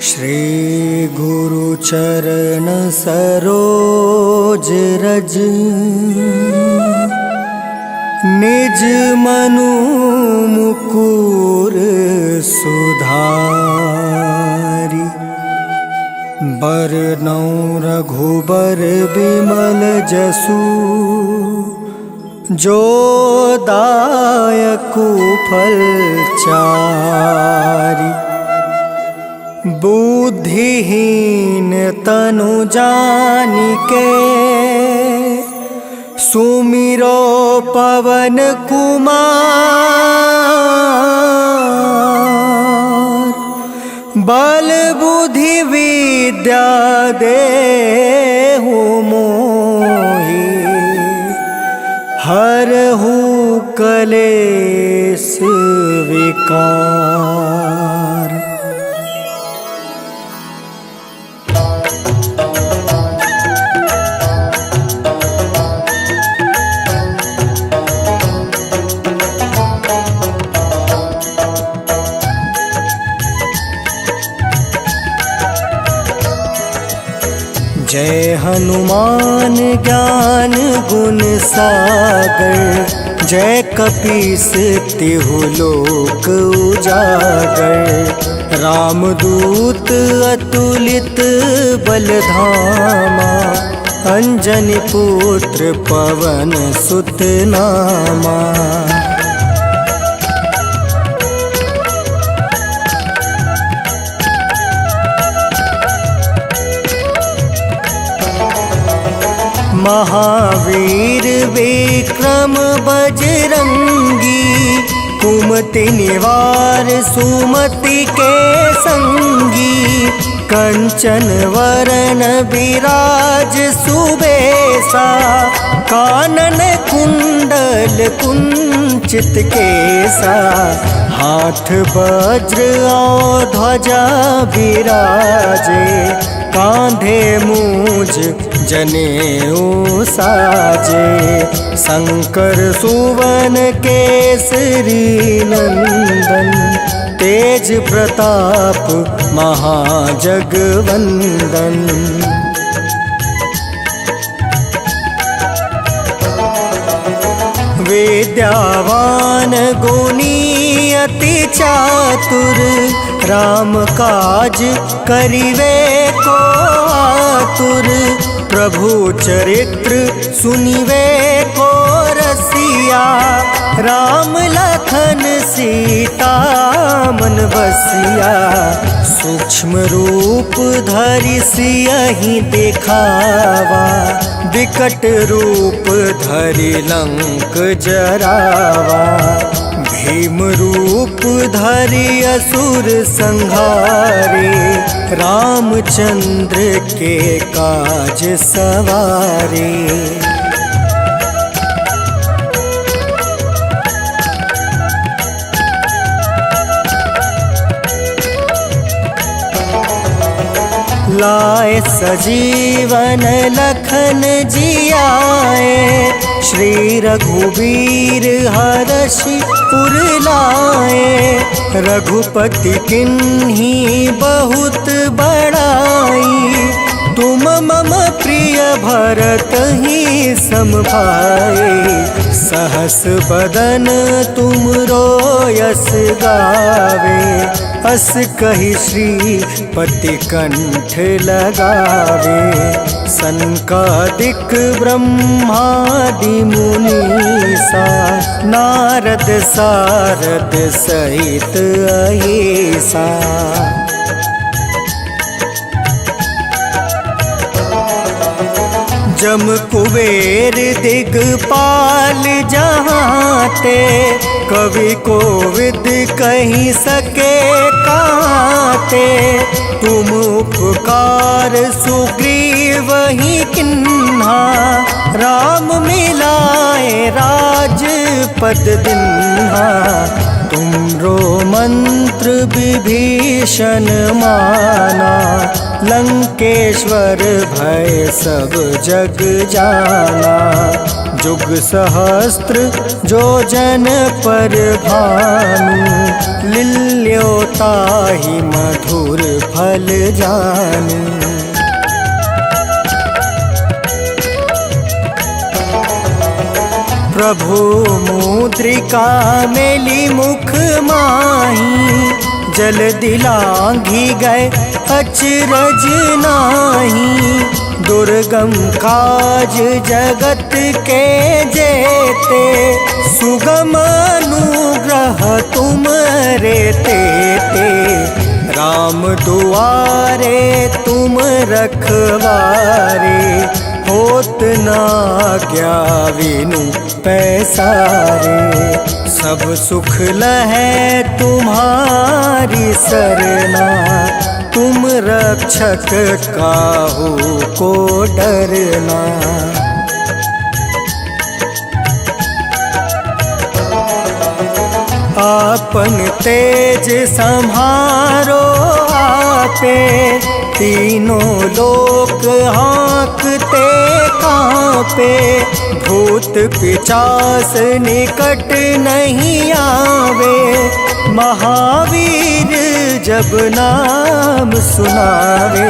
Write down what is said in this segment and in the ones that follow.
श्री गुरु चरण सरोज रज निज मनु मुकुर सुधारि। बरनौ रघुबर बिमल जसु जो दायकु फल चारि। बुद्धिहीन तनु जानिके सुमिरो पवन कुमार। बल बुद्धि विद्या देहु मोहि हरहु कलेश विकार। जय हनुमान ज्ञान गुण सागर। जय कपीस तिहु लोक उजागर। रामदूत अतुलित बल धामा। अंजनी पुत्र पवन सुत नामा। महावीर विक्रम बजरंगी। कुमति निवार सुमति के संगी। कंचन वरण विराज सुबेसा। कानन कुंडल कुंचित केसा। हाथ वज्र और ध्वजा विराजे। कांधे मूज जनेऊ साजे। शंकर सुवन केसरी नंदन। तेज प्रताप महाजगवंदन। विद्यावान गुणी अति चातुर। राम काज करिवे को आतुर। प्रभु चरित्र सुनिवे को रसिया। राम लखन सीता मन बसिया। सूक्ष्म रूप धरि सियहि दिखावा। विकट रूप धरि लंक जरावा। भीम रूप धरि असुर संहारे। रामचंद्र के काज सवारे। लाए सजीवन लखन जियाए। श्री रघुबीर हरषि उर लाए। रघुपति किन्ही बहुत बड़ाई। तुम मम प्रिय भरत ही सम भाई। सहस बदन तुमरो यस गावे। अस कहि श्रीपति कंठ लगावे। सनकादिक ब्रह्मादि मुनीसा। नारद सारद सहित अहिसा। जम कुबेर दिगपाल जहाँते। कवि कोविद कहीं सके काते। तुम उपकार सुग्रीव ही किन्हा। राम मिलाए राजपद दिन्हा। तुमरो मंत्र विभीषण माना। लंकेश्वर भय सब जग जाना। जुग सहस्त्र जो जन पर भानु। लील्योताहि मधु मधुर फल जानी। प्रभु मुद्रिका मेली मुख माही, जल दिलांघी गए अचरज नाही। दुर्गम काज जगत के जेते, सुगम अनुग्रह तुम रे तेते। राम दुआरे तुम रखवारे, होत ना आज्ञा विनु पैसारे। सब सुख लहै तुम्हारी सरना, तुम रक्षक काहू को डरना। आपन तेज सम्हारो आपे, तीनों लोक हाँकते कांपे। भूत पिचास निकट नहीं आवे, महावीर जब नाम सुनावे।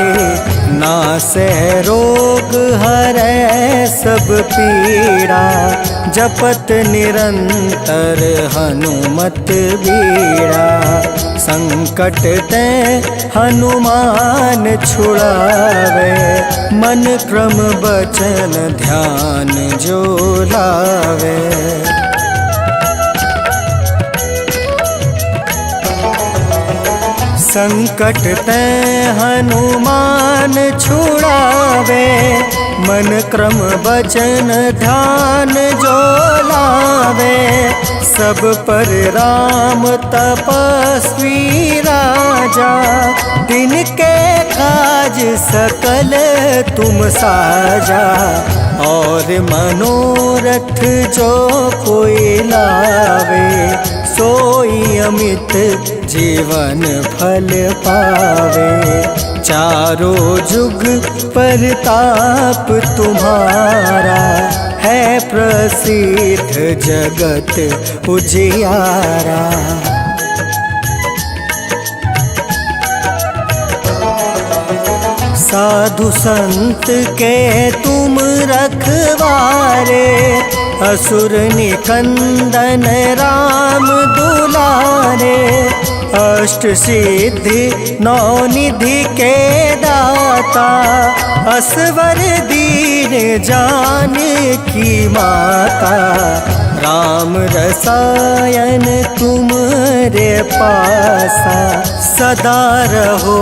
नासै रोग हरै सब पीड़ा, जपत निरंतर हनुमत बीड़ा। संकट ते हनुमान छुड़ावे, मन क्रम बचन ध्यान जो लावे। संकट ते हनुमान छुड़ावे, मन क्रम बचन ध्यान जो लावे। सब पर राम तपस्वी राजा, तिनके काज सकल तुम साजा। और मनोरथ जो कोई लावे, सोई अमित जीवन फल पावे। चारों जुग परताप तुम्हारा, है प्रसिद्ध जगत उजियारा। साधु संत के तुम रखवारे, असुर निकंदन राम दुलारे। अष्ट सिद्धि नौ निधि के दाता, असवर दीन जानकी माता। राम रसायन तुमरे पासा, सदा रहो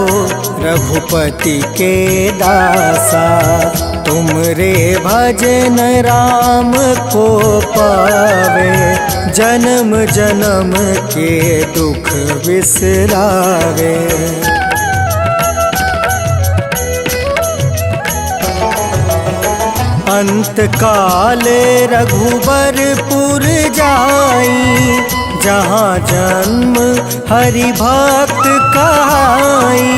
रघुपति के दासा। तुमरे भजन राम को पावे, जन्म जन्म के दुख बिसरावे। अंत काल रघुबरपुर जाई, जहाँ जन्म हरि भक्त कहाई।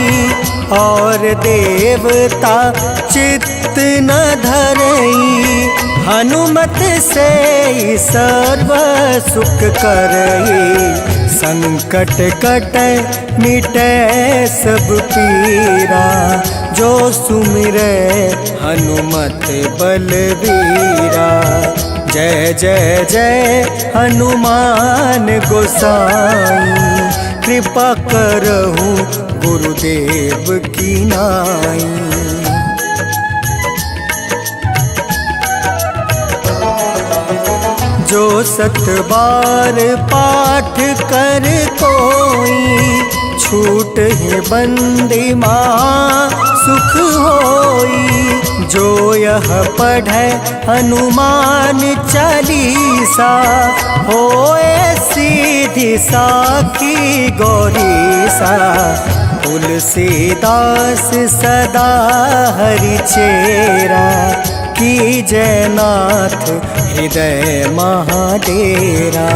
और देवता चित्त न धरई, हनुमत से सर्व सुख करई। संकट कटै मिटै सब पीरा, जो सुमिरै हनुमत बलबीरा। जय जय जय हनुमान गोसाई, कृपा करहु गुरुदेव की नाई। जो सत बार पाठ कर कोई, छूट ही बंदी माँ सुख होई। जो यह पढ़े हनुमान चालीसा, होए सीधी साखी गौरीसा। तुलसीदास सदा हरि चेरा, की जयनाथ हृदय महाडेरा।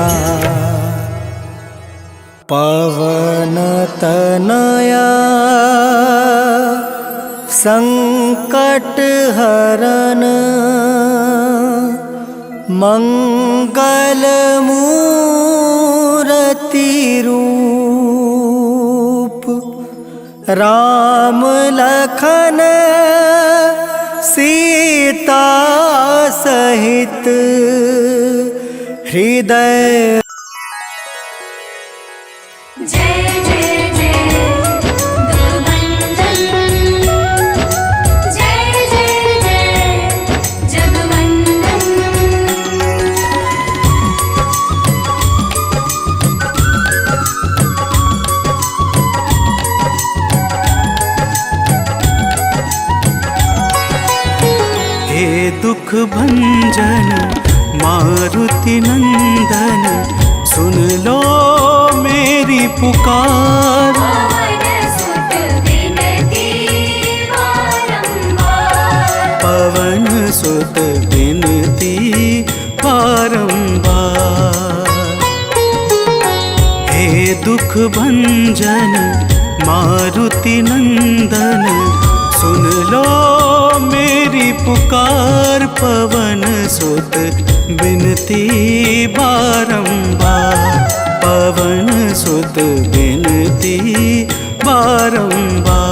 पवन तनया संकट हरन, मंगल मूरति रूप। राम लखन सीता सहित हृदय। जय जय जय दुर्वंदन, जय जय जय जगवंदन। हे दुख भंजन मारुति नंदन, सुन लो मेरी पुकार। पवन सुत विनती बारंबार, हे दुख भंजन मारुति नंदन, सुन लो मेरी पुकार। पवन सुत विनती बारंबार, पवन सुत विनती बारंबार।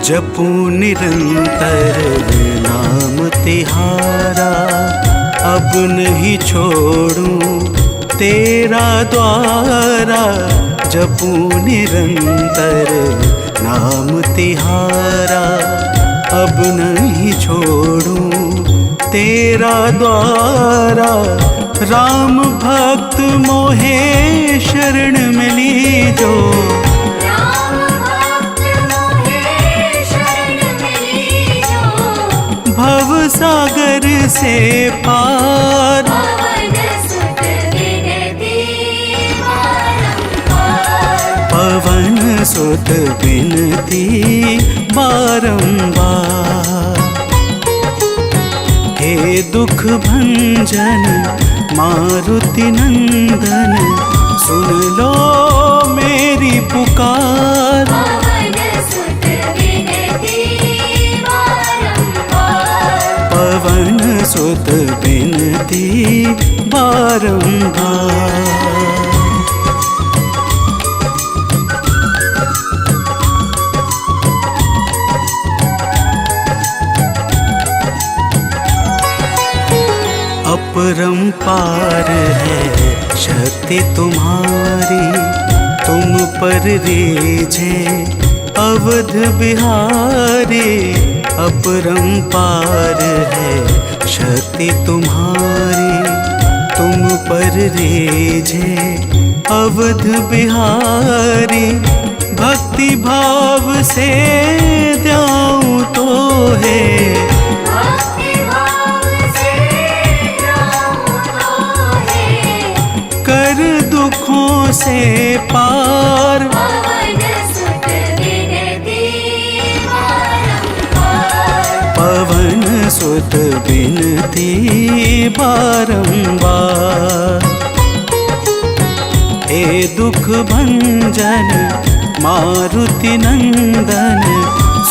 जपू निरंतर नाम तिहारा, अब नहीं छोड़ूं तेरा द्वारा। जपू निरंतर नाम तिहारा, अब नहीं छोड़ूं तेरा द्वारा। राम भक्त मोहे शरण मिली जो, भव सागर से पार। पवन सुत विनती बारंबार, हे दुख भंजन मारुति नंदन, सुन लो मेरी पुकार। पवन सुत विनती बारंबार। अपरंपार है शक्ति तुम्हारी, तुम पर रीझे अवध बिहारी। अपरंपार है शक्ति तुम्हारी, तुम पर रीझे अवध बिहारी। भक्ति भाव से द्याऊं तो है, कर दुखों से पार। पवन सुत विनती बारंबार, हे दुख भंजन मारुति नंदन,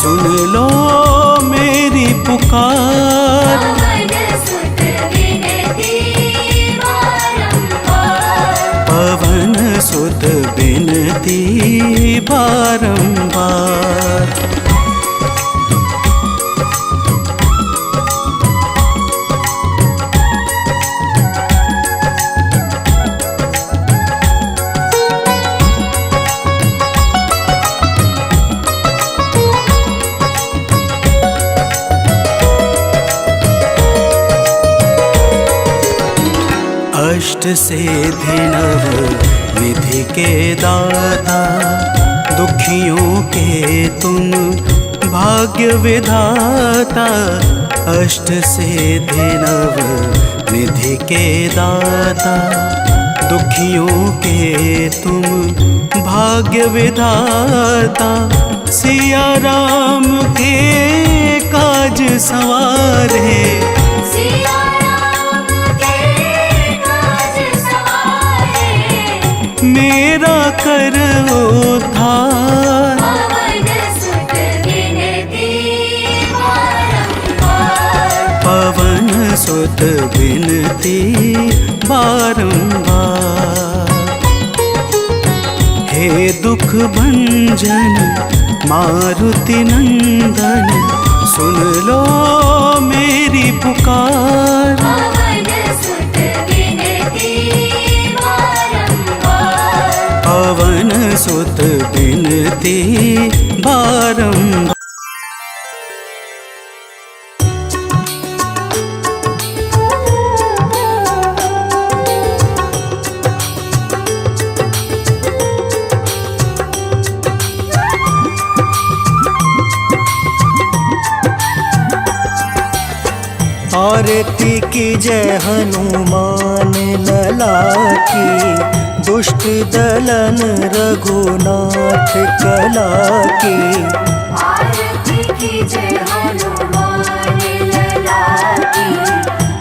सुन लो मेरी पुकार। पवन सुत विनती बारंबार। अष्ट सिद्धि नव निधि के दाता, दुखियों के तुम भाग्य विधाता। अष्ट सिद्धि नव निधि के दाता, दुखियों के तुम भाग्य विधाता। सिया राम के काज सवारे, सिया सुत बिनती बारंबार। हे दुख भंजन मारुति नंदन, सुन लो मेरी पुकार। पवन सुत विनती बारंबार। पवन सुत बिनती बारंबार। आरती की जय हनुमान लला की, दुष्ट दलन रघुनाथ कला की। आरती की जय हनुमान लला की,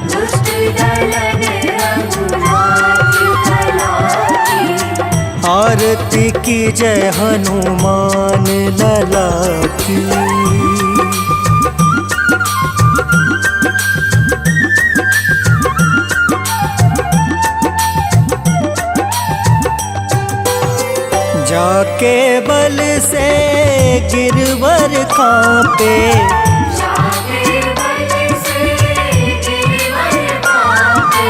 दुष्ट दलन रघुनाथ कला की। आरती की जय हनुमान लला की। जाके बल से गिरवर कांपे, जाके बल से गिरवर कांपे।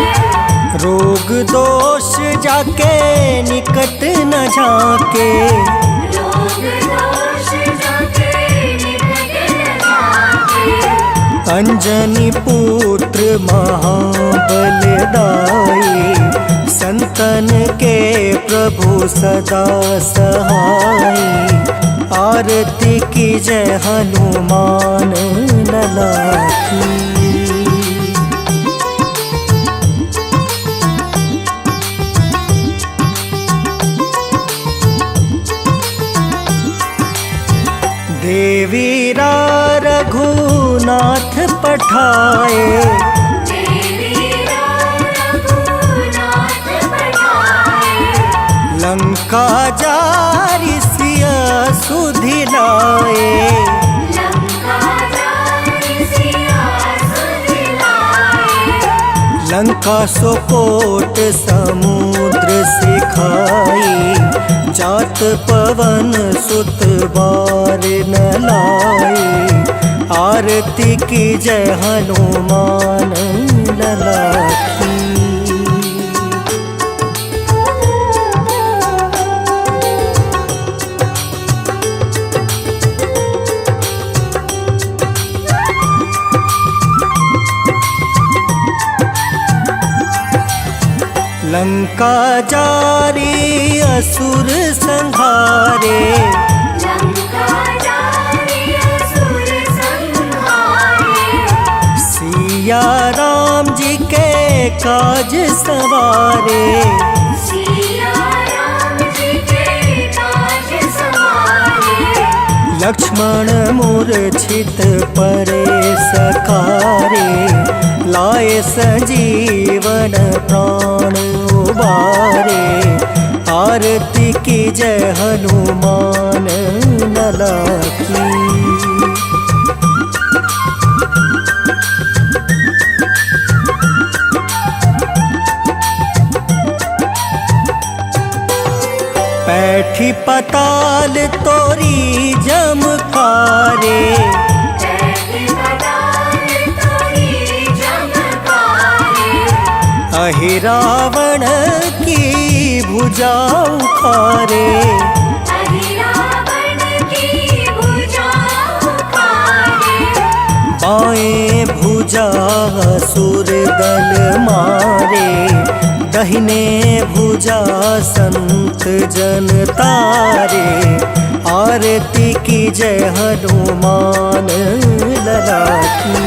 रोग दोष जाके निकट न झाके। रोग दोष जाके निकट न झाके। अंजनी पुत्र महाबलदाई, संतन के प्रभु सदा सहाय। आरती की जय हनुमान लला की। देवी रघुनाथ पठाए, लंका जारी सिया सुधिलाए। लंका सोकोट समुद्र सिखाई, जात पवन सुत बार न लाए। आरती की जय हनुमान लला की। लंका जारी असुर संहारे, सिया राम जी के काज सवारे। लक्ष्मण मूर्छित परे सकारे, लाए संजीवन प्राण उबारे। आरती की जय हनुमान लला की। पैठी पताल तोरी जमकारे, अहि रावण की भुजा उखारे। बाएं भुजा असुर दल मारे, दहिने भुजा संत जन तारे। आरती की जय हनुमान लला की।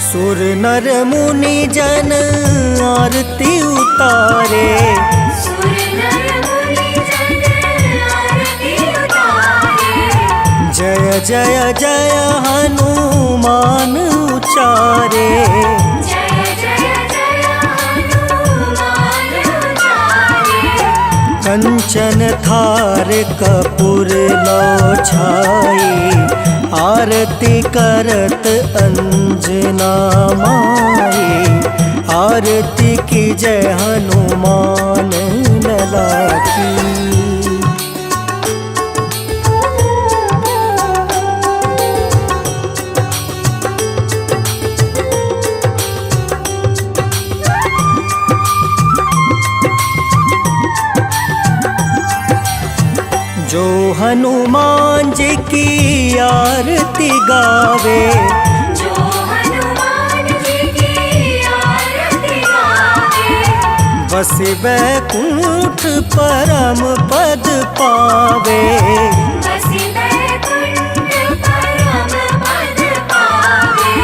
सुर नर मुनि जन आरती उतारे, जय जय जय हनुमान उचारे। कंचन थार कपूर लो छाई, आरती करत अंजना माई। आरती की जय हनुमान लला की। जो हनुमान जी की आरती गावे, जो हनुमान जी की आरती गावे, बस वैकुंठ परम पद पावे। बसी वैकुंठ परम पद पावे।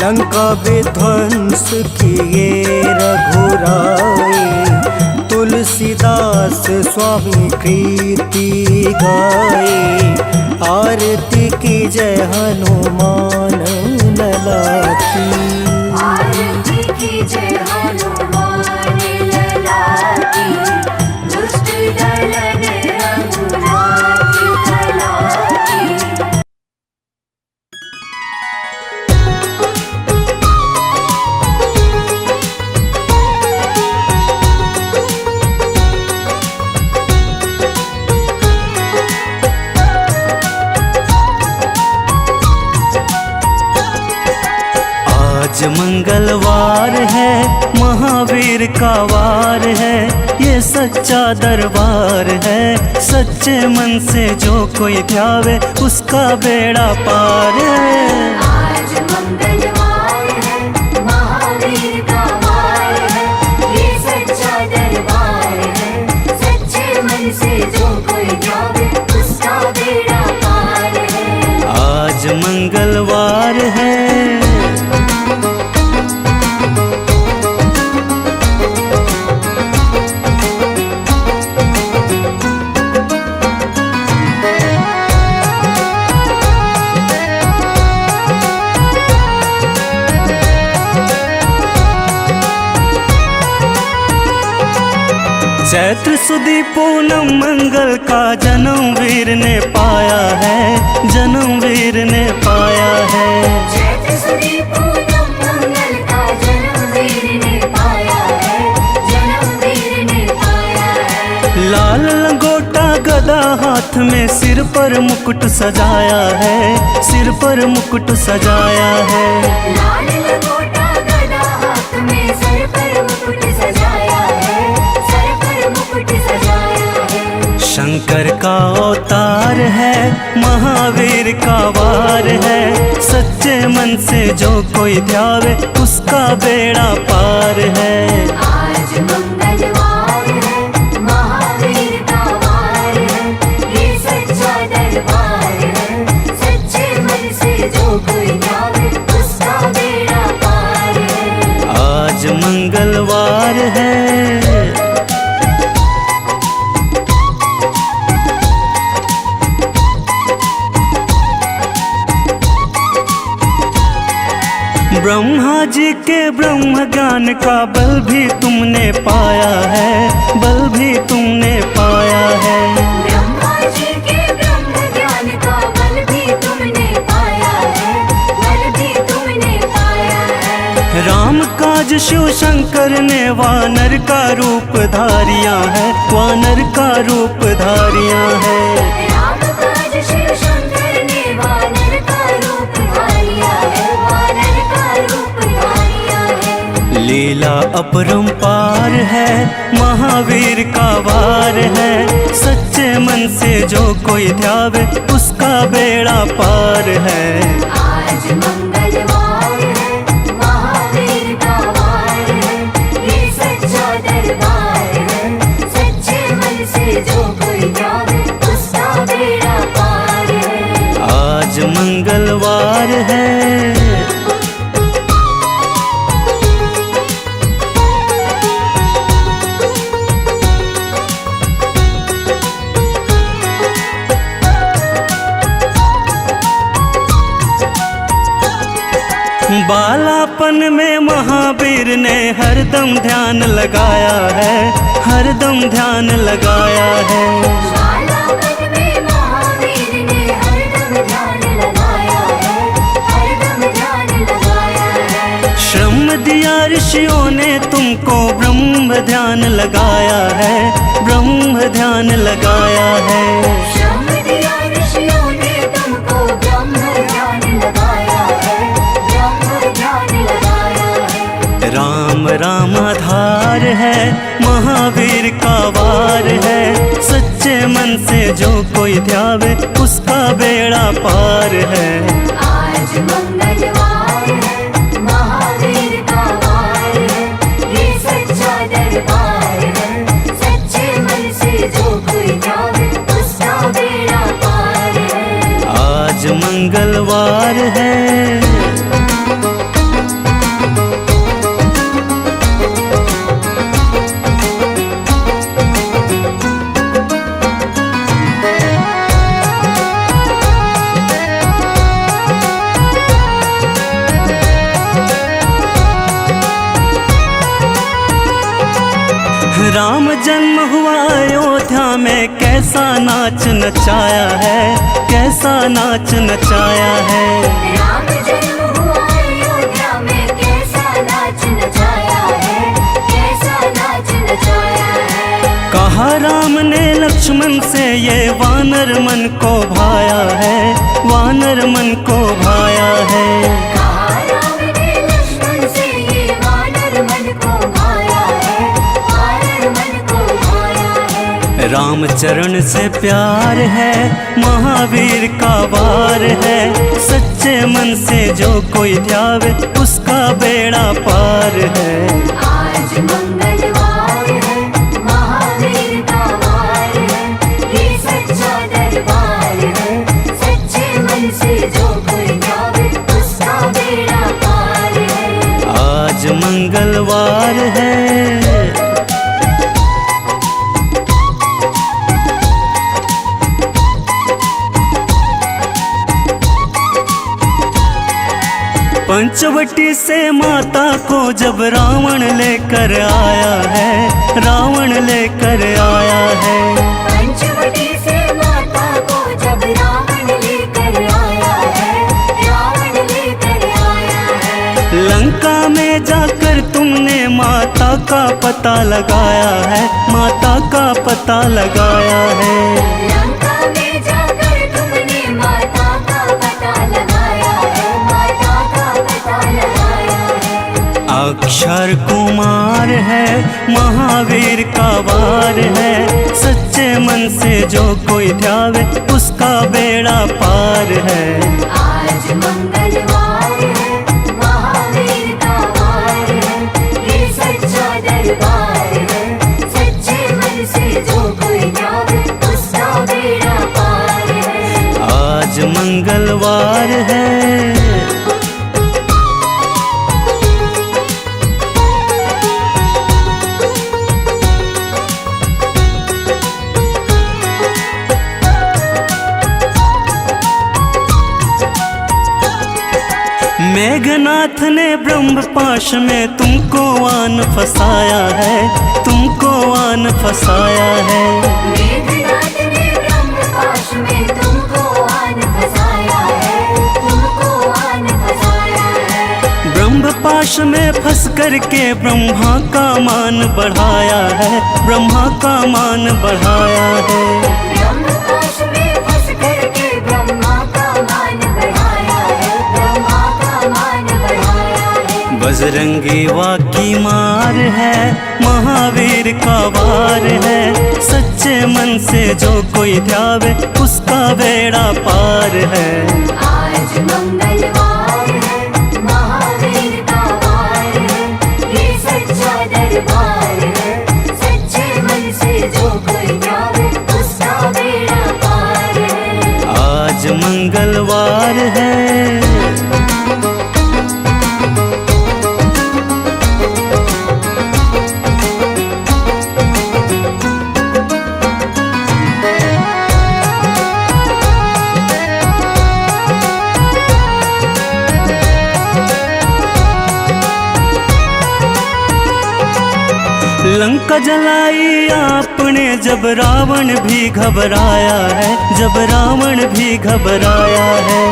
लंका विध्वंस किए रघुराई, तुलसीदास स्वामी कृति गाए। आरती की जय हनुमान लला की। आरती की जय हनुमान लला की। दुष्ट दलन रघुनाथ कला की। आज मंगलवार है, महावीर का वार है। ये सच्चा दरबार है, सच्चे मन से जो कोई ध्यावे उसका बेड़ा पार है। आज मंगलवार है, महावीर का वार है। ये सच्चा दरबार है, सच्चे मन से जो कोई ध्यावे उसका बेड़ा पार है। आज मंगलवार है। चैत्र सुदी पूनम मंगल का जन्म वीर ने पाया है, जन्म वीर ने पाया है। चैत्र सुदी पूनम मंगल का जन्म वीर ने पाया है, जन्म वीर ने पाया है। लाल लंगोटा गदा हाथ में, सिर पर मुकुट सजाया है, सिर पर मुकुट सजाया है। लाल लंगोटा गदा हाथ में, सर पर मुकुट सजाया है, सर पर मुकुट सजाया है। शंकर का अवतार है, महावीर का वार है। सच्चे मन से जो कोई ध्यावे उसका बेड़ा पार है। आज मंगलवार है, महावीर का वार है। ये सच्चा दरबार है, सच्चे मन से जो कोई ध्यावे उसका बेड़ा पार है। आज मंगलवार है। ब्रह्मा जी के ब्रह्म ज्ञान का बल भी तुमने पाया है, बल भी तुमने पाया है। ब्रह्मा जी के ब्रह्म ज्ञान का बल भी तुमने पाया है, बल भी तुमने पाया है। राम काज शिव शंकर ने वानर का रूप धारिया है, वानर का रूप धारिया है। राम काज शिव शंकर ने वानर का रूप धारिया है, वानर का रूप धारिया है। लीला अपरंपार है, महावीर का वार है। सच्चे मन से जो कोई ध्यावे उसका बेड़ा पार है। आज मंगलवार है, महावीर का वार है। ये सच्चा दरबार है, सच्चे मन से जो कोई ध्यावे उसका बेड़ा पार है। आज मंगलवार है। बालापन में महावीर ने हरदम ध्यान लगाया है, हर हरदम ध्यान लगाया है। ज्वाला मन में महावीर ने हरदम ध्यान लगाया है, हरदम ध्यान लगाया है। श्रम दिया ऋषियों ने तुमको ब्रह्म ध्यान लगाया है, ब्रह्म ध्यान लगाया है। श्रम दिया ऋषियों ने तुमको ब्रह्म ध्यान लगाया है, ब्रह्म ध्यान लगाया है। राम राम आधार है, महावीर का वार है। सच्चे मन से जो कोई ध्यावे उसका बेड़ा पार है। आज मंगलवार है, महावीर का वार है, ये सच्चा दरबार है। सच्चे मन से जो कोई ध्यावे उसका बेड़ा पार है। आज मंगलवार है। राम जन्म हुआ अयोध्या में, कैसा नाच नचाया है, कैसा नाच नचाया है। राम जन्म हुआ अयोध्या में, कैसा नाच नचाया है, कैसा नाच नचाया है। कहा राम ने लक्ष्मण से ये वानर मन को भाया है, वानर मन को भाया है। कहा राम ने लक्ष्मण से ये वानर मन को भाया है, वानर मन को भाया है। राम चरण से प्यार है, महावीर का वार है। सच्चे मन से जो कोई ध्यावे उसका बेड़ा पार है। आज मंगलवार है, महावीर का वार है, ये सच्चा दरबार है। सच्चे मन से जो कोई ध्यावे उसका बेड़ा पार है। आज मंगलवार है। पंचवटी से माता को जब रावण लेकर आया है, रावण लेकर आया है। पंचवटी से माता को जब रावण लेकर आया है, रावण लेकर आया है। लंका में जाकर तुमने माता का पता लगाया है, माता का पता लगाया है। लंका में जाकर तुमने माता का पता लगाया है, माता का पता लगाया है। अक्षर कुमार है, महावीर का वार है। सच्चे मन से जो कोई ध्यावे उसका बेड़ा पार है। आज मंगलवार है, महावीर का वार है, ये सच्चा दरबार है। सच्चे मन से जो कोई ध्यावे उसका बेड़ा पार है। आज मंगलवार है। मेघनाथ ने ब्रह्म पाश में तुमको आन फसाया है, तुमको आन फसाया है। मेघनाथ ने ब्रह्म पाश में तुमको आन फसाया है, तुमको आन फसाया है। ब्रह्म पाश में फंस करके ब्रह्मा का मान बढ़ाया है, ब्रह्मा का मान बढ़ाया है। ब्रह्म पाश में फंस करके ब्रह्मा का मान बढ़ाया है, ब्रह्मा का मान बढ़ाया है। बजरंगी वाकी मार है, महावीर का वार है। सच्चे मन से जो कोई ध्यावे उसका बेड़ा पार है। आज मंगलवार है, महावीर का वार है, ये सच्चा दरबार है। सच्चे मन से जो कोई ध्यावे उसका बेड़ा पार है। आज मंगलवार है। लंका जलाई आपने जब रावण भी घबराया है, जब रावण भी घबराया है।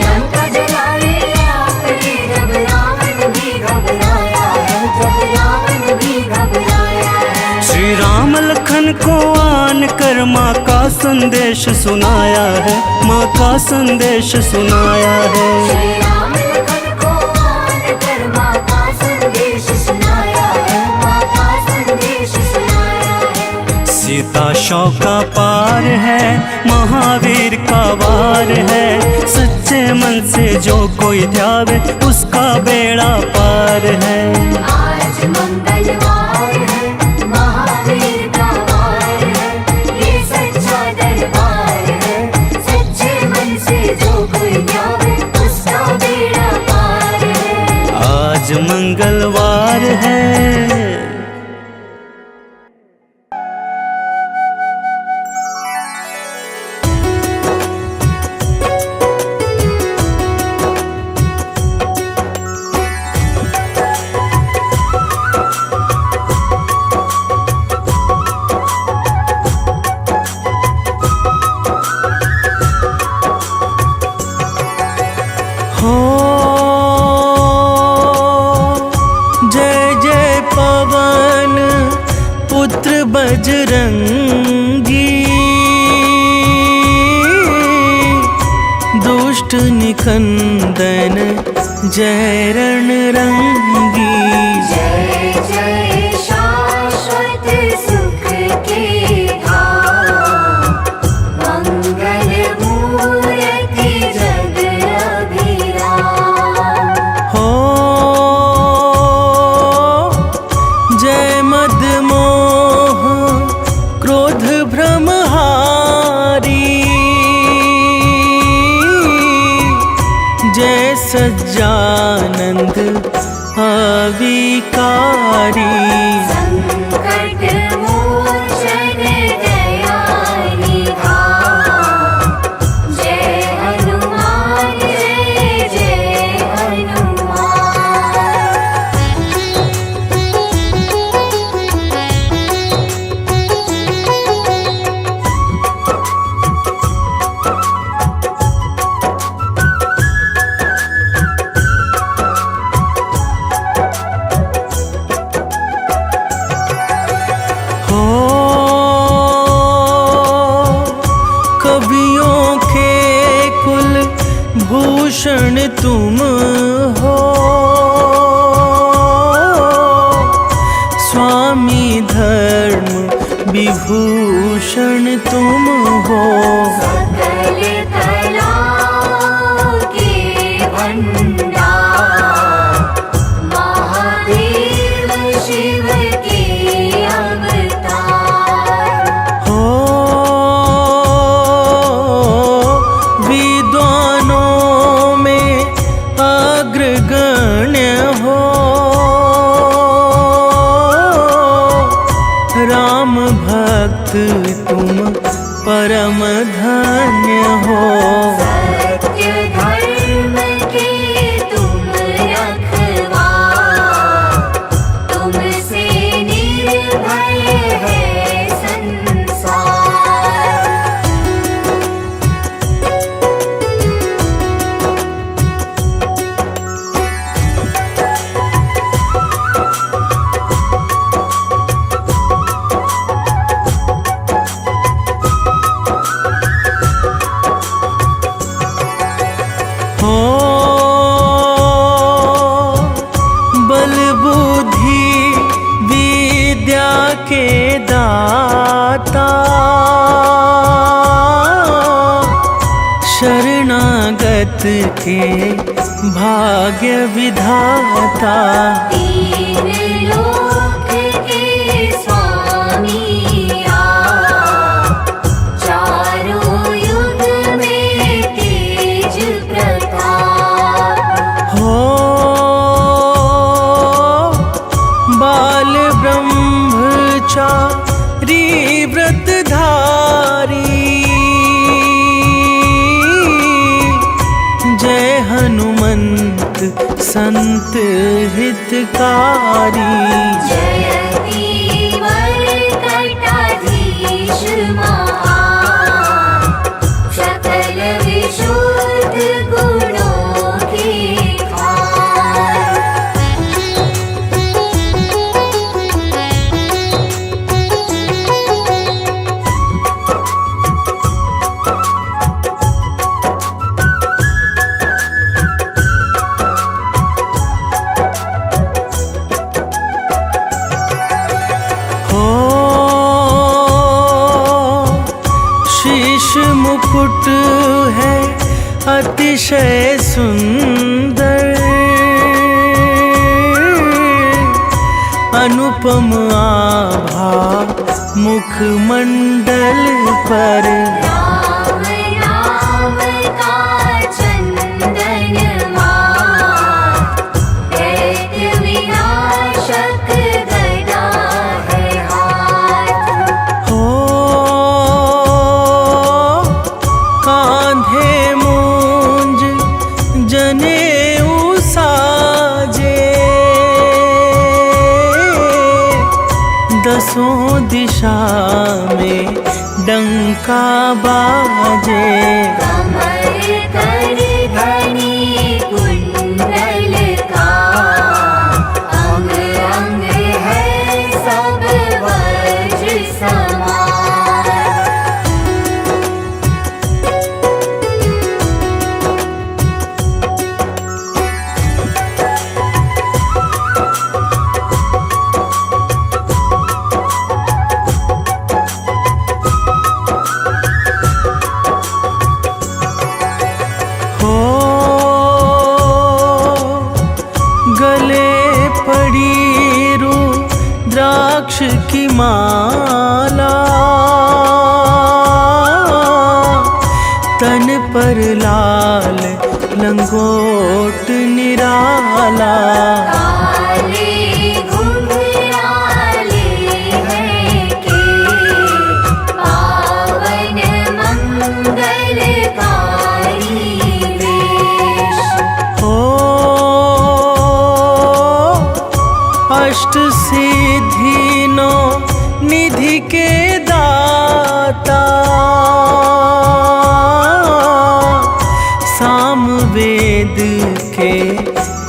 लंका जलाई आपने जब रावण भी घबराया है, जब रावण भी घबराया है। श्री राम लखन को आन कर माँ का संदेश सुनाया है, माँ का संदेश सुनाया है। श्री राम लखन को आन कर माँ का संदेश सुनाया है, माँ का संदेश सुनाया है। सीता शौक का पार है, महावीर का वार है। सच्चे मन से जो कोई ध्यावे उसका बेड़ा पार है। आज मंगलवार है, महावीर का वार है, ये सच्चा दरबार है। सच्चे मन से जो कोई ध्यावे उसका बेड़ा पार है। आज मंगलवार है। हो जय जय पवन पुत्र बजरंगी, दुष्ट निकंदन जय रणरंगी। जय जय शाश्वत सुख के धाम, मंगल मूर्ति जग अभिराम। हो जय मद मोह क्रोध भ्रमहारी, जय सज्जानंद अविकारी। संकट मोचन दया निधान, जय हनुमान जय जय हनुमान। हो कवियों के कुल भूषण तुम हो, स्वामी धर्म विभूषण तुम हो। सकल कलाओं के भंडार, महादेव शिव के अवतार। हो विद्वानों में अग्रगण्य हो, राम भक्त तुम परम धन्य हो। सत्य धर्म के तुम रखवार, तुमसे निर्भय है संसार। हो बल बुद्धि विद्या के दाता, शरणागत के भाग्य विधाता। तीन लोक के स्वामी आप, चारों युग में तेज प्रताप। हो बाल ब्रह्मचारी व्रतधारी, जय हनुमंत संत हितकारी। मुकुट है अतिशय सुंदर, अनुपम आभा मुखमंडल पर। राम नाम का चंदन मात, दैत्य विनाशक गदा है हाथ। हो कांधे मूंज जनेऊ साजे, दसों दिशा में डंका बाजे। कमर कर धनी कुंडल का, अंग अंग है सब वज्र समान। हो गले पड़ी रुद्राक्ष की माला, तन पर लाल लंगोट निराला। काले घुंघराले हैं के, पावन मंगलकारी वेश। हो अष्ट सिद्धि नो निधि के दाता, सामवेद के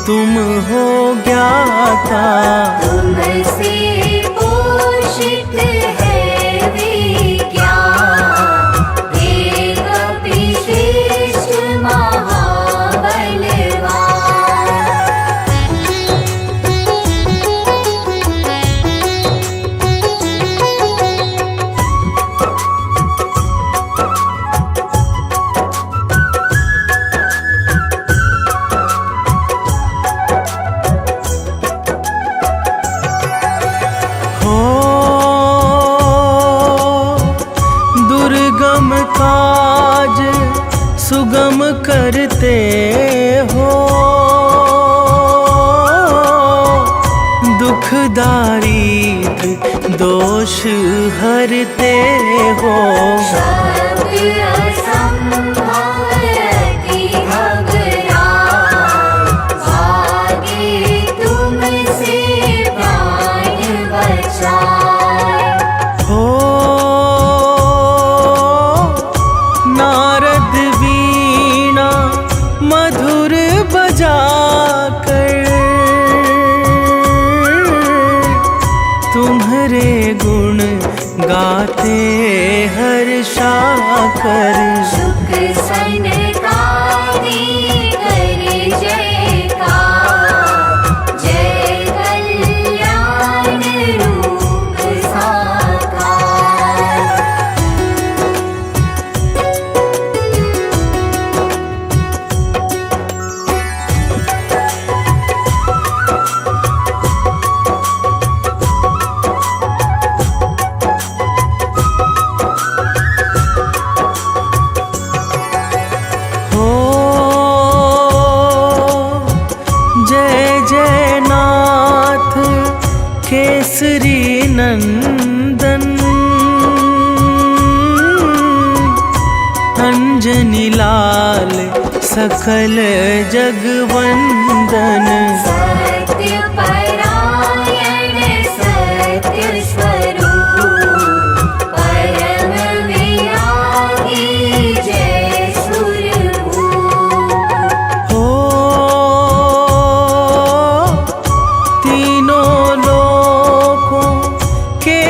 तुम हो ज्ञाता। तुमसे पोषित है विज्ञान, एक विशिष्ट महाबलवान। हो दुर्गम काज सुगम करते हो, दुख दारिद्र दोष हरते हो। शब्द असंभव अति घबराए, भागे तुमसे प्राण बचाए। हो नारद वीणा मधुर बजाकर, तुम्हारे गुण गाते हर्षाकर। शुक सनकादि कर जयकार, जय कल्याण रूप साकार। हो जय जय नाथ केसरी नंदन, अंजनी लाल सकल जगवंदन। सत्य परायण सत्य स्वरूप, परम विरागी जय सुरभूप। हो तीनों लोकों के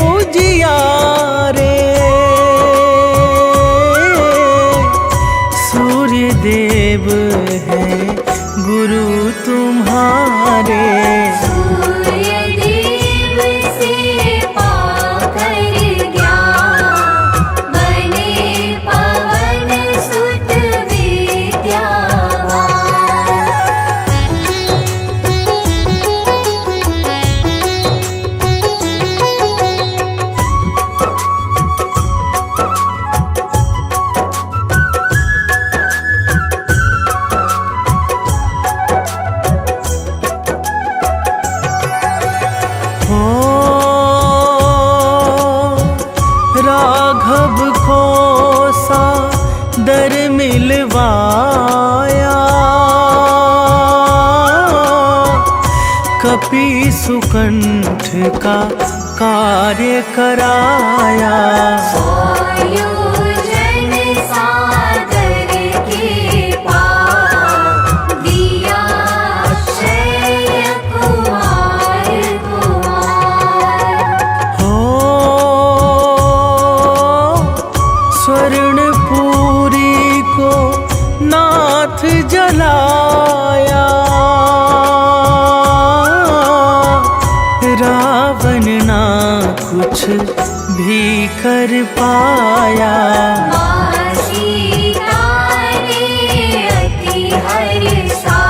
उजियारे, सूर्य देव है गुरु तुम्हारे। राघव को सादर मिलवाया, कपि सुकंठ का कार्य कराया। आयोजन सादर के पार, दिया अक्षय कुमार कुमार। हो स्वर्णपुरी को नाथ जलाया, रावण ना कुछ भी कर पाया। माँ सीता ने अति हर्षा,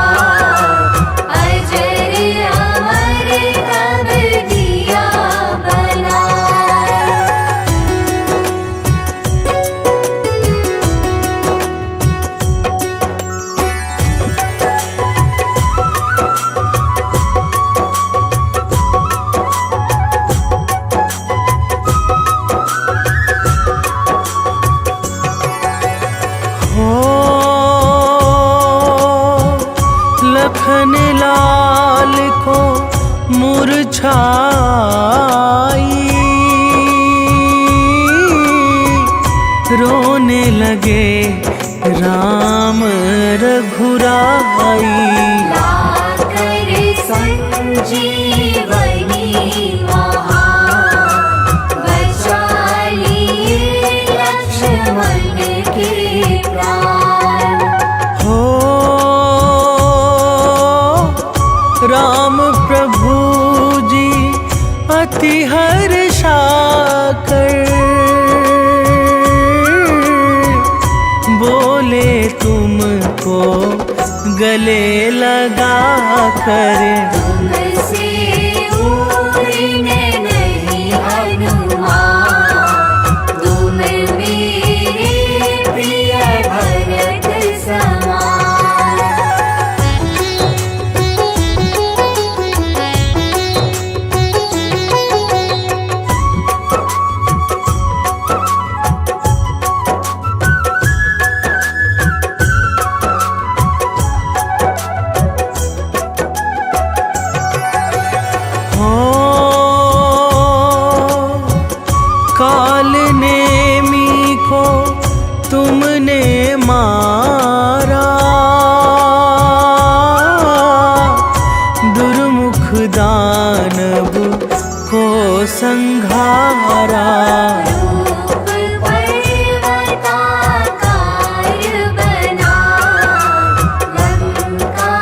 अजर अमर तब दिया बनाया। हो लखन लाल को मुरझाई, रोने लगे राम रघुराई। लाकर संजीवनी महान, बचा लिए लक्ष्मण के प्राण। हो राम प्रभु जी अति हर्षाकर, बोले तुमको गले लगा कर। तुमसे उड़ने नहीं हनुमान, तुम मेरे प्रिय भरत समान। हो काल नेमी को तुमने मारा, दुर्मुख दानव को संघारा। रूप पर्वताकार बना, लंका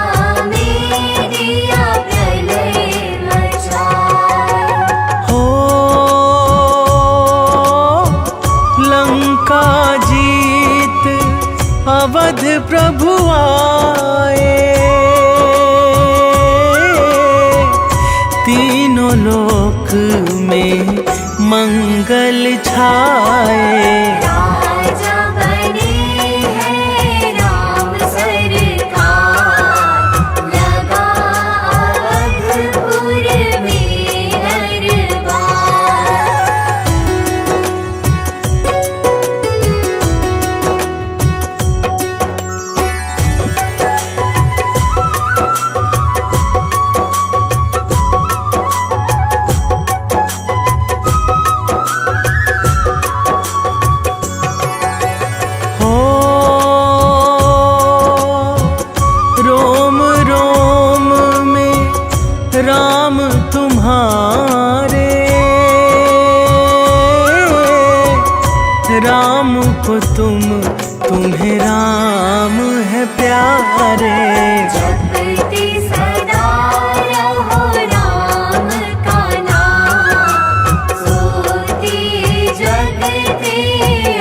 में दिया प्रलय मचाया। हो लंका जीत अवध प्रभु आए, तीनों लोक में मंगल छाए। राजा बने हैं राम सरकार, लगा अवधपुर में दरबार। हो रोम रोम में राम तुम्हारे, राम को तुम्हें राम है प्यारे। जपते सदा रहो राम का नाम, सोते जगते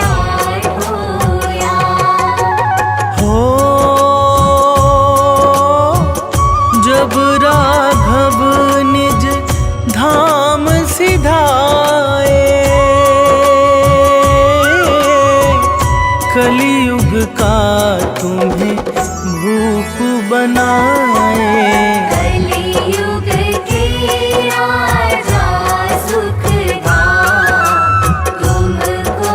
आठों याम। हो जब राघव निज धाम सिधाए, कलियुग का तुम्हें भूप बनाए। कलियुग के राजा सुखधाम, तुमको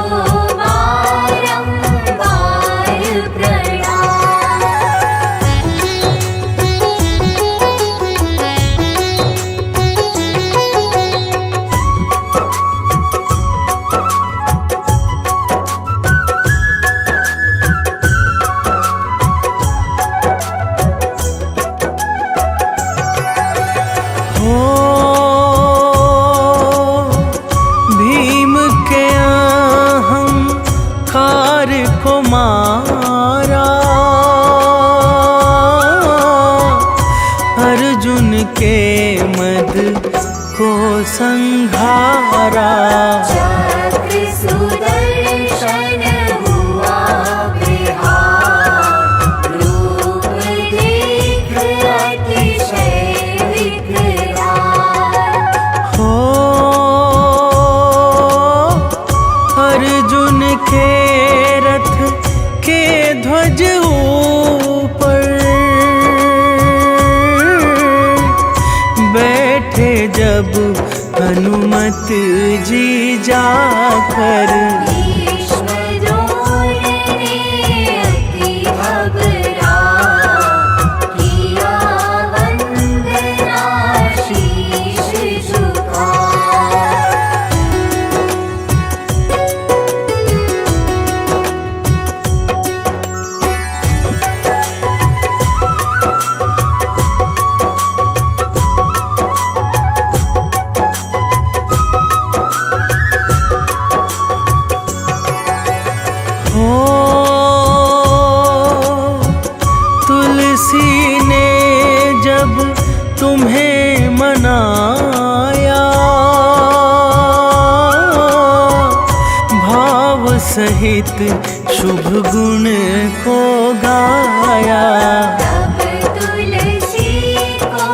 संघारा। चक्र सुदर्शन हुआ विहार, रूप देख अतिशय विकराल। हो अर्जुन के रथ के ध्वज ऊपर बैठे जब हनुमत जी जाकर। भीष्म द्रोण ने अति घबरा, किया वंदना शीश झुका। हो तुलसी ने जब तुम्हें मनाया, भाव सहित शुभ गुण को गाया। तब तुलसी को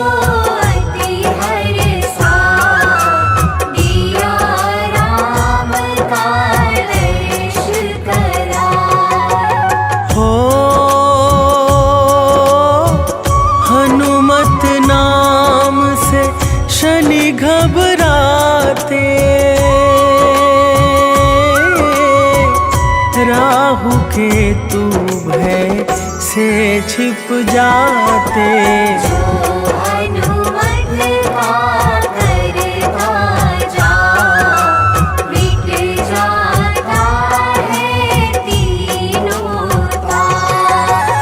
अति हर्षा, दिया राम का दर्श करा। हो हनुमत नाम से शनि घबराते, राहु केतु भय से छिप जाते। जो हनुमत का कर भाजा, मिट जाता है तीनों ताप।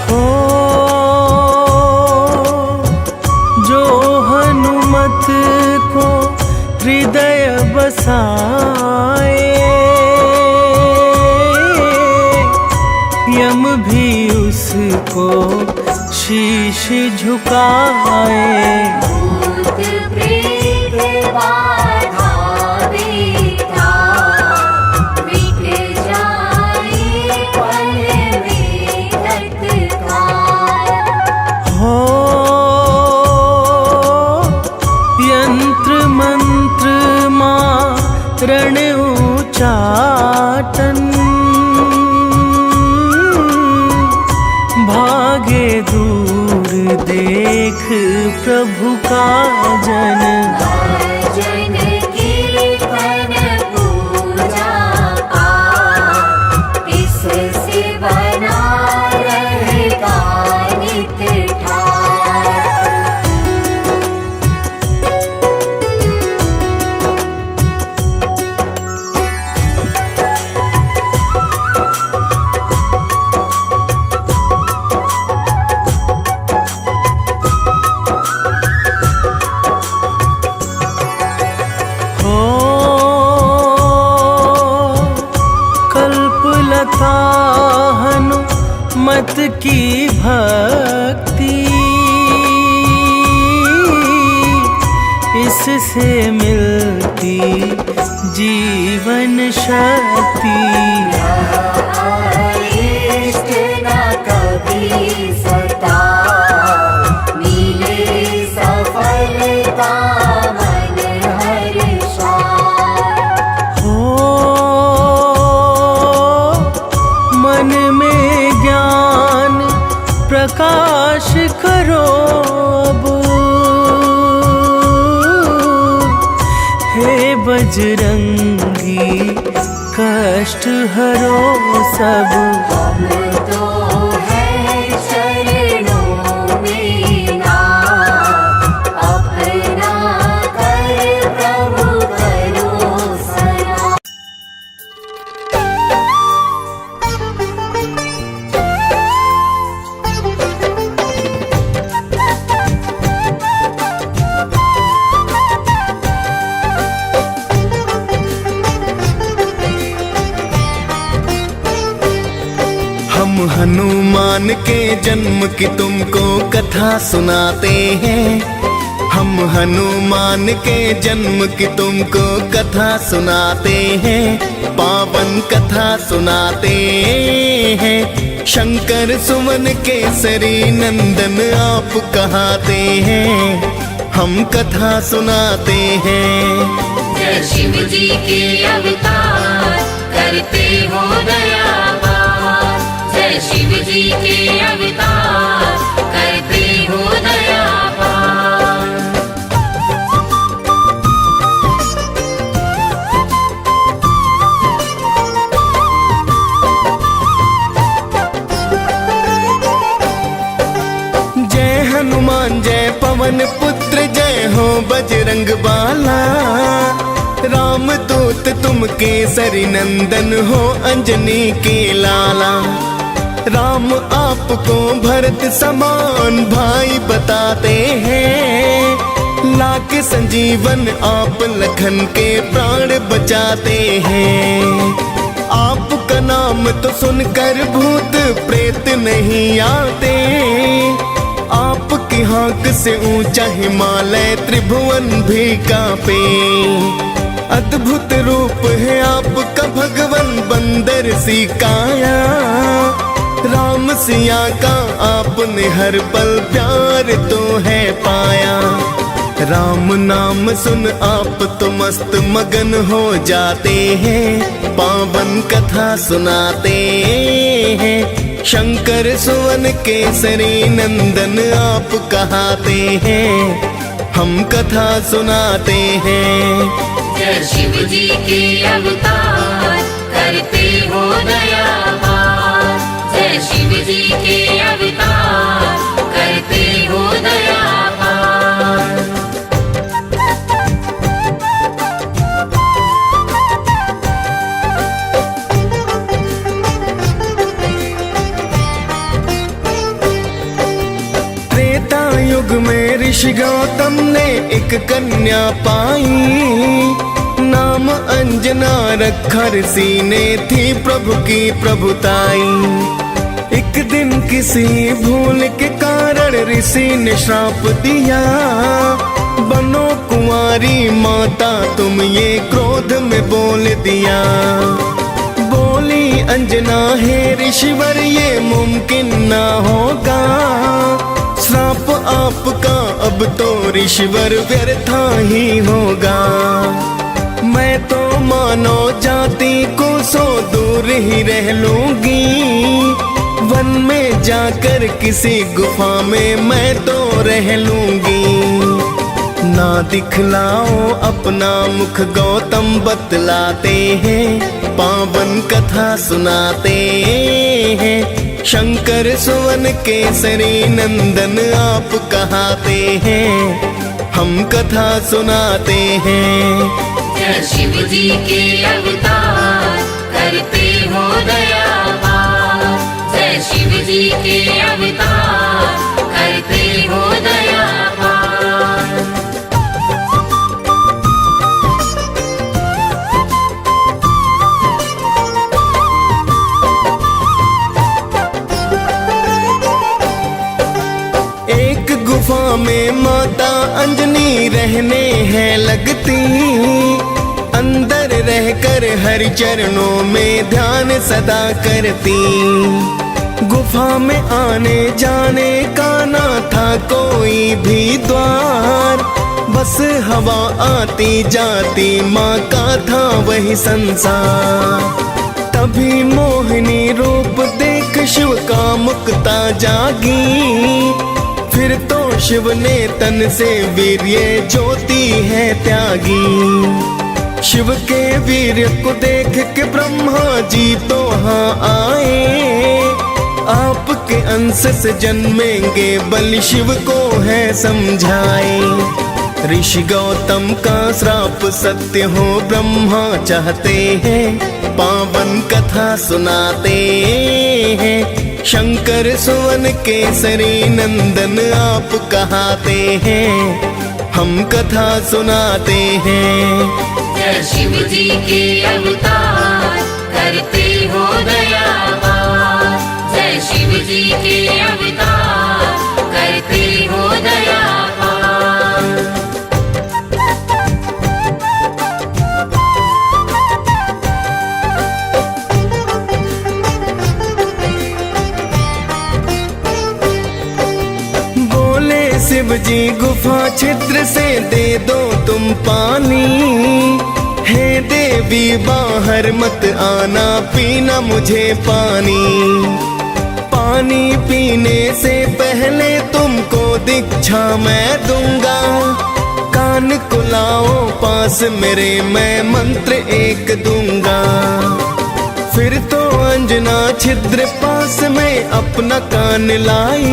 हो जो हनुमत को हृदय बसाए, यम भी उसको शीश झुकाए। भूत प्रेत बाधा बेता, मिट जाए पल में तत्काल। हो यंत्र मंत्र मारण उचाटन, भागे दूर देख प्रभु का जन। भजन कीर्तन पूजा पाठ, इससे बना रहेगा नित ठाट। हो कल्पलता हनुमत की भक्ति, इससे मिलती जीवन शक्ति। इष्ट न कभी सता, मिले सफलता मन हर्षा। हो मन में ज्ञान प्रकाश करो अब, हे बजरंगी कष्ट हरो सब। हम तो है चरणों में ना, अपना कर प्रभु करो सना। हनुमान के जन्म की तुमको कथा सुनाते हैं। हम हनुमान के जन्म की तुमको कथा सुनाते हैं, पावन कथा सुनाते हैं। शंकर सुवन केसरी नंदन आप कहाते हैं, हम कथा सुनाते हैं। जय शिव जी के अवतार करते हो दयावार, जय शिव जी के अवतार करते हो दयावार। जय हनुमान जय पवन पुत्र, जय हो बजरंग बाला। राम दूत तुम केसरी नंदन हो, अंजनी के लाला। राम आपको भरत समान भाई बताते हैं, लाके संजीवन आप लखन के प्राण बचाते हैं। आपका नाम तो सुनकर भूत प्रेत नहीं आते, आपकी हाँक से ऊंचा हिमालय त्रिभुवन भी कांपे। अद्भुत रूप है आपका भगवन बंदर सी काया, राम सिया का आपने हर पल प्यार तो है पाया। राम नाम सुन आप तो मस्त मगन हो जाते हैं, पावन कथा सुनाते हैं। शंकर सुवन केसरी नंदन आप कहाते हैं, हम कथा सुनाते हैं। जय शिव जी के अवतार करते हो दयावार, जय शिव जी के अवतार करते हो दयावार। त्रेता युग में ऋषि गौतम ने एक कन्या पाई, नाम अंजना रखा ऋषि ने थी प्रभु की प्रभुताई। एक दिन किसी भूल के कारण ऋषि ने श्राप दिया, बनो कुंवारी माता तुम ये क्रोध में बोल दिया। बोली अंजना हे ऋषिवर ये मुमकिन ना होगा, श्राप आपका अब तो ऋषिवर व्यर्था ही होगा। मैं तो मानो जाति को सो दूर ही रह लूंगी, वन में जाकर किसी गुफा में मैं तो रह लूंगी। ना दिखलाओ अपना मुख गौतम बतलाते हैं, पावन कथा सुनाते हैं। शंकर सुवन केसरी नंदन आप कहाते हैं, हम कथा सुनाते हैं। जय शिव जी के अवतार करते हो दयावार, जय शिव जी के अवतार करते हो दयावार। गुफा में माता अंजनी रहने हैं लगती, अंदर रहकर हरि चरणों में ध्यान सदा करती। गुफा में आने जाने का ना था कोई भी द्वार, बस हवा आती जाती माँ का था वही संसार। तभी मोहिनी रूप देख शिव का मुक्ता जागी, फिर तो शिव ने तन से वीर्य ज्योति है त्यागी। शिव के वीर्य को देख के ब्रह्मा जी तो हाँ आए, आपके अंश से जन्मेंगे बलि शिव को है समझाए। ऋषि गौतम का श्राप सत्य हो ब्रह्मा चाहते हैं, पावन कथा सुनाते हैं। शंकर सुवन केसरी नंदन आप कहाते हैं, हम कथा सुनाते हैं। जय शिव जी के अवतार करते हो दयावार, जय शिव जी के अवतार करते हो दया पार। बोले शिव जी गुफा छिद्र से दे दो तुम पानी, हे देवी बाहर मत आना पीना मुझे पानी। पानी पीने से पहले तुमको दीक्षा मैं दूंगा, कान को लाओ पास मेरे मैं मंत्र एक दूंगा। फिर तो अंजना छिद्र पास में अपना कान लाई,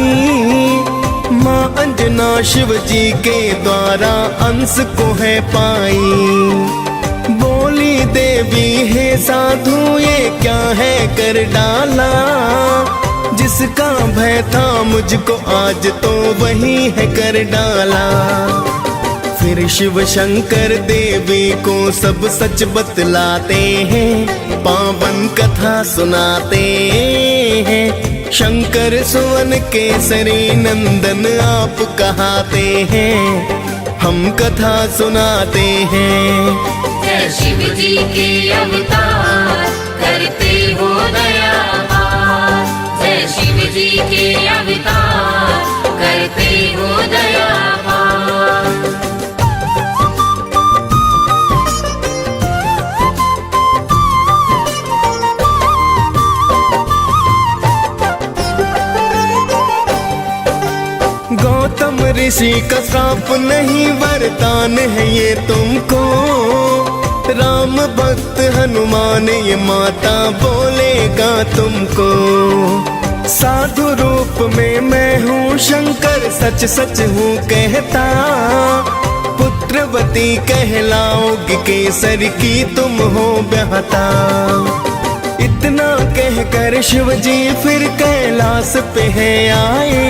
माँ अंजना शिव जी के द्वारा अंश को है पाई। बोली देवी हे साधु ये क्या है कर डाला, जिसका भय था मुझको आज तो वही है कर डाला। फिर शिव शंकर देवी को सब सच बतलाते हैं, पावन कथा सुनाते हैं। शंकर सुवन केसरी नंदन आप कहाते हैं, हम कथा सुनाते हैं। जय शिव जी के अवतार करते हो दया पार। जय शिव जी के अवतार करते हो दया पार। गौतम ऋषि का श्राप नहीं वरदान है ये तुमको, राम भक्त हनुमान ये माता बोलेगा तुमको। साधु रूप में मैं हूँ शंकर सच सच हूँ कहता, पुत्रवती कहलाओगी केसर की तुम हो ब्याहता। इतना कहकर शिव जी फिर कैलाश पे है आए,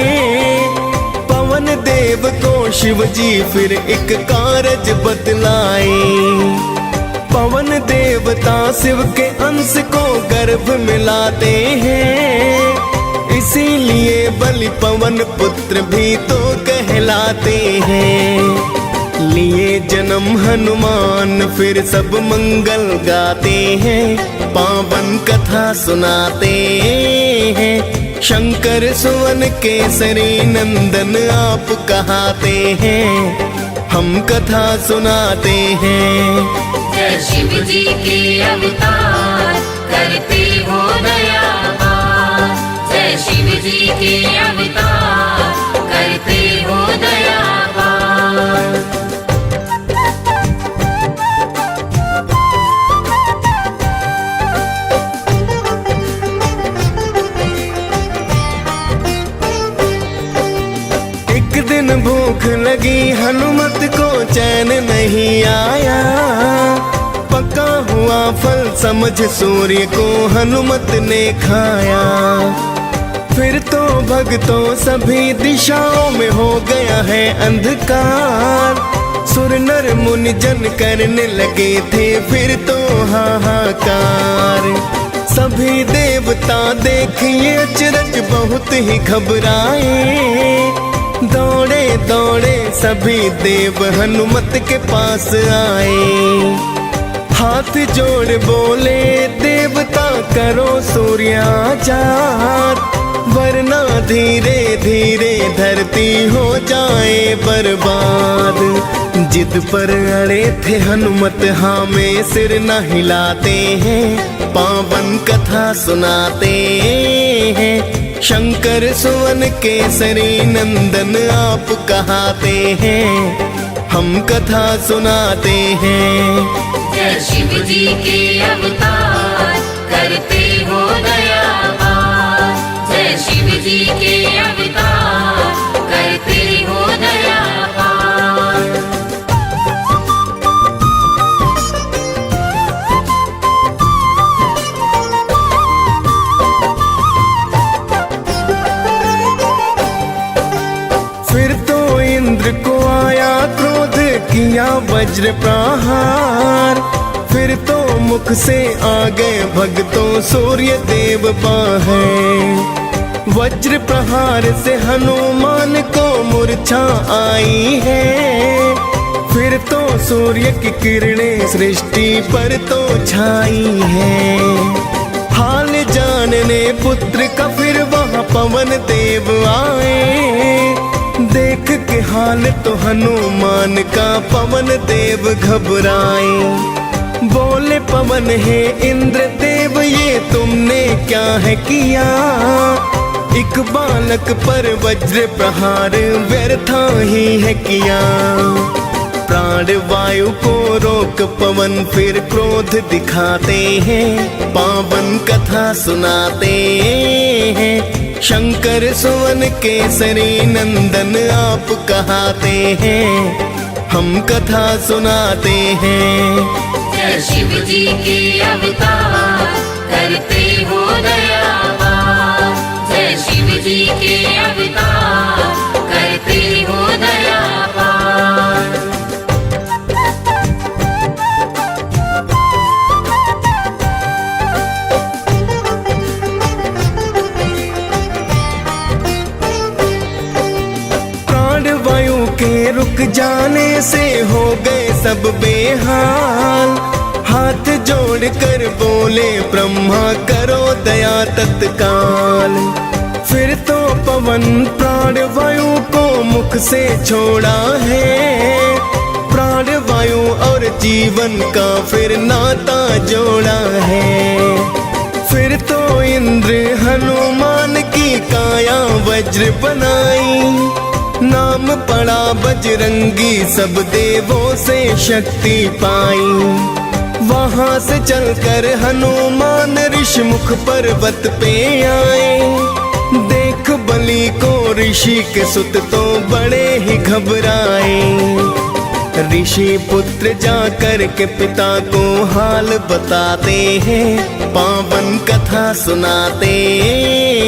पवन देव को शिव जी फिर एक कारज बतलाए। पवन देवता शिव के अंश को गर्भ मिलाते हैं, इसीलिए बलि पवन पुत्र भी तो कहलाते हैं। लिए जन्म हनुमान फिर सब मंगल गाते हैं, पावन कथा सुनाते हैं। शंकर सुवन केसरी नंदन आप कहाते हैं, हम कथा सुनाते हैं। जय शिव जी के अवतार करते हो दया पार। जय शिव जी के अवतार करते हो दया पार। एक दिन भूख लगी हनुमत को चैन नहीं आया, पका हुआ फल समझ सूर्य को हनुमत ने खाया। फिर तो भक्तों सभी दिशाओं में हो गया है अंधकार, सुर नर मुनि जन करने लगे थे फिर तो हाहाकार। सभी देवता देखिए अचरज बहुत ही घबराए, दौड़े दौड़े सभी देव हनुमत के पास आए। हाथ जोड़ बोले देवता करो सूर्याजात, वरना धीरे धीरे धरती हो जाए बर्बाद। जिद पर अड़े थे हनुमत हाँ में सिर न हिलाते हैं, पावन कथा सुनाते हैं। शंकर सुवन केसरी नंदन आप कहाते हैं, हम कथा सुनाते हैं। जय शिव जी के अवतार करते हो दया पार। जय शिव जी के अवतार करते हो दया पार। फिर तो इंद्र को आया क्रोध किया वज्र प्रहार, फिर तो मुख से आ गए भक्तों सूर्य देव बाहर। वज्र प्रहार से हनुमान को मूर्छा आई है। फिर तो सूर्य की किरणें सृष्टि पर तो छाई है। हाल जानने पुत्र का फिर वहाँ पवन देव आए। देख के हाल तो हनुमान का पवन देव घबराए। बोले पवन है इंद्र देव ये तुमने क्या है किया। एक बालक पर वज्र प्रहार व्यर्था ही है किया। प्राण वायु को रोक पवन फिर क्रोध दिखाते हैं। पावन कथा सुनाते हैं। शंकर सुवन केसरी नंदन आप कहाते हैं। हम कथा सुनाते हैं। जय शिव जी के अवतार करते हो दयावान। जय शिव जी के अवतार करते हो दयावान। प्राण वायु के रुक जाने से हो गए सब बेहाल। हाथ जोड़ कर बोले ब्रह्मा करो दया तत्काल। फिर तो पवन प्राण वायु को मुख से छोड़ा है। प्राण वायु और जीवन का फिर नाता जोड़ा है। फिर तो इंद्र हनुमान की काया वज्र बनाई। नाम पड़ा बजरंगी सब देवों से शक्ति पाई। वहां से चलकर हनुमान ऋषिमुख पर्वत पे आए। देख बलि को ऋषि के सुत तो बड़े ही घबराए। ऋषि पुत्र जाकर के पिता को हाल बताते हैं। पावन कथा सुनाते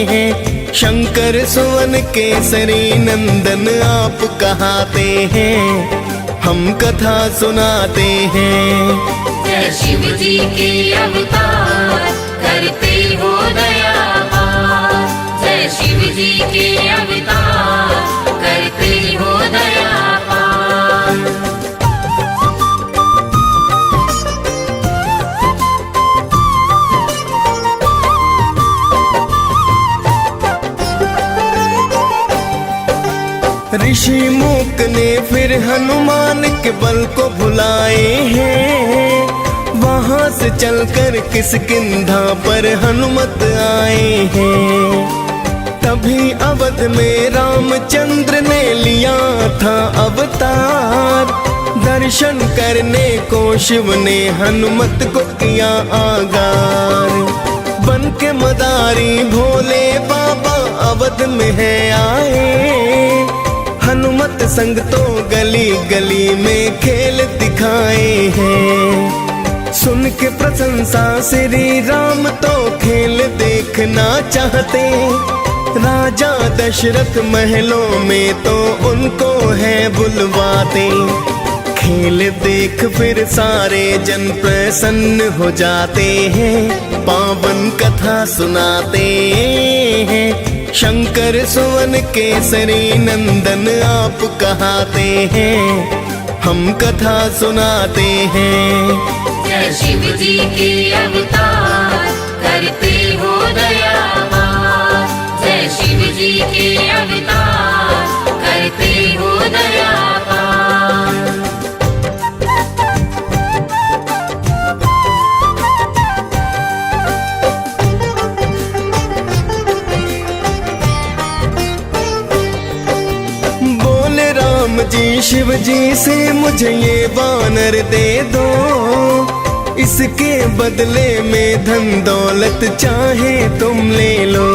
हैं। शंकर सुवन केसरी नंदन आप कहाते हैं। हम कथा सुनाते हैं। जय शिव जी के अवतार करते हो दयावान। जय शिव जी के अवतार करते हो दयावान। ऋषि मूक ने फिर हनुमान के बल को भुलाए हैं। वहां से चलकर किष्किंधा पर हनुमत आए हैं। तभी अवध में रामचंद्र ने लिया था अवतार। दर्शन करने को शिव ने हनुमत को किया आगार। बन के मदारी भोले बाबा अवध में है आए। हनुमत संग तो गली गली में खेल दिखाए हैं। सुन के प्रशंसा श्री राम तो खेल देखना चाहते। राजा दशरथ महलों में तो उनको है बुलवाते। खेल देख फिर सारे जन प्रसन्न हो जाते हैं। पावन कथा सुनाते हैं। शंकर सुवन केसरी नंदन आप कहाते हैं। हम कथा सुनाते हैं। जय शिव जी के अवतार करते हो दयावान। जय शिव जी के अवतार करते हो दयावान। जी शिव जी से मुझे ये वानर दे दो। इसके बदले में धन दौलत चाहे तुम ले लो।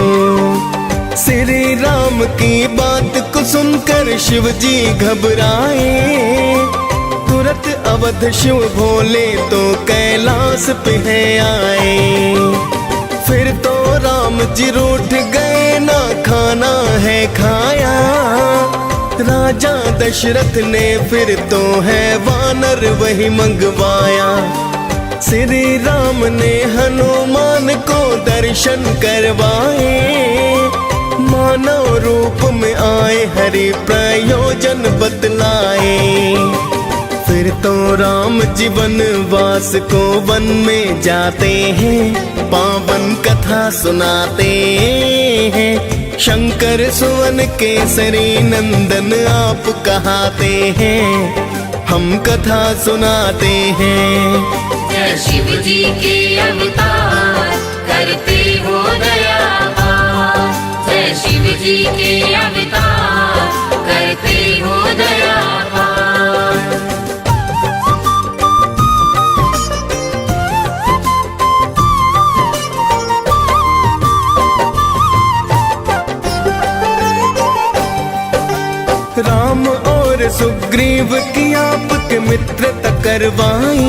श्री राम की बात को सुनकर शिव जी घबराए। तुरंत अवध शिव भोले तो कैलाश पे है आए। फिर तो राम जी रूठ गए ना खाना है खाया। राजा दशरथ ने फिर तो है वानर वही मंगवाया। श्री राम ने हनुमान को दर्शन करवाए। मानव रूप में आए हरि प्रयोजन बतलाए। फिर तो राम जीवन वास को वन में जाते हैं, पावन कथा सुनाते हैं। शंकर सुवन केसरी नंदन आप कहाते हैं, हम कथा सुनाते हैं। जय शिव जी के अवतार करते हो दया पार। जय शिव जी के अवतार करते हो दया पार। राम और सुग्रीव की आपके मित्रता करवाई।